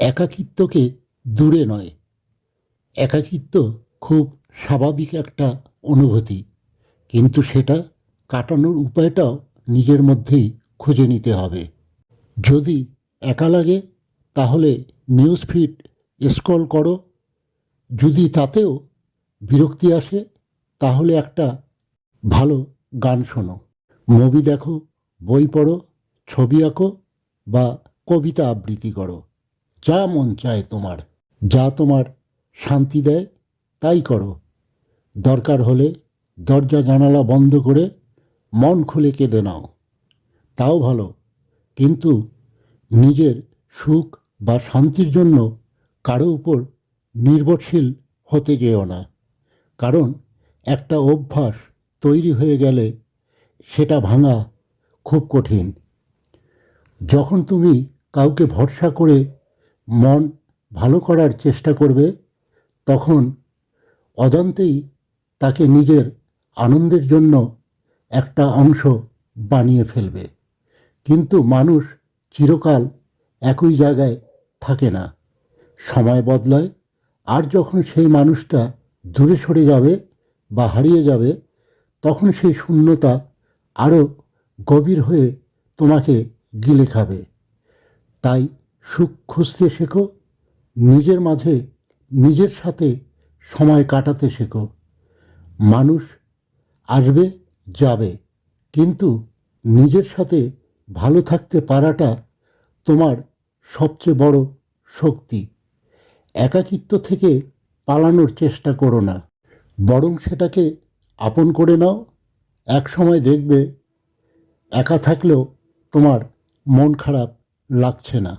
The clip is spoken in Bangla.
একাকিত্বকে দূরে নয়, একাকিত্ব খুব স্বাভাবিক একটা অনুভূতি, কিন্তু সেটা কাটানোর উপায়টাও নিজের মধ্যেই খুঁজে নিতে হবে। যদি একা লাগে তাহলে নিউজ ফিড স্ক্রল করো, যদি তাতেও বিরক্তি আসে তাহলে একটা ভালো গান শোনো, মুভি দেখো, বই পড়ো, ছবি আঁকো বা কবিতা আবৃত্তি করো। যা মন চায় তোমার, যা তোমার শান্তি দেয় তাই করো। দরকার হলে দরজা জানালা বন্ধ করে মন খুলে কেঁদে নাও, তাও ভালো। কিন্তু নিজের সুখ বা শান্তির জন্য কারো উপর নির্ভরশীল হতে যেও না, কারণ একটা অভ্যাস তৈরি হয়ে গেলে সেটা ভাঙা খুব কঠিন। যখন তুমি কাউকে ভরসা করে মন ভালো করার চেষ্টা করবে, তখন অজান্তেই তাকে নিজের আনন্দের জন্য একটা অংশ বানিয়ে ফেলবে। কিন্তু মানুষ চিরকাল একই জায়গায় থাকে না, সময় বদলায়। আর যখন সেই মানুষটা দূরে সরে যাবে বা হারিয়ে যাবে, তখন সেই শূন্যতা আরও গভীর হয়ে তোমাকে গিলে খাবে। তাই সুখ খুঁজতে শেখো, নিজের মাঝে নিজের সাথে সময় কাটাতে শেখো। মানুষ আসবে যাবে, কিন্তু নিজের সাথে ভালো থাকতে পারাটা তোমার সবচেয়ে বড় শক্তি। একাকিত্ব থেকে পালানোর চেষ্টা করো না, বরং সেটাকে আপন করে নাও। এক সময় দেখবে একা থাকলেও তোমার মন খারাপ লাগছে না।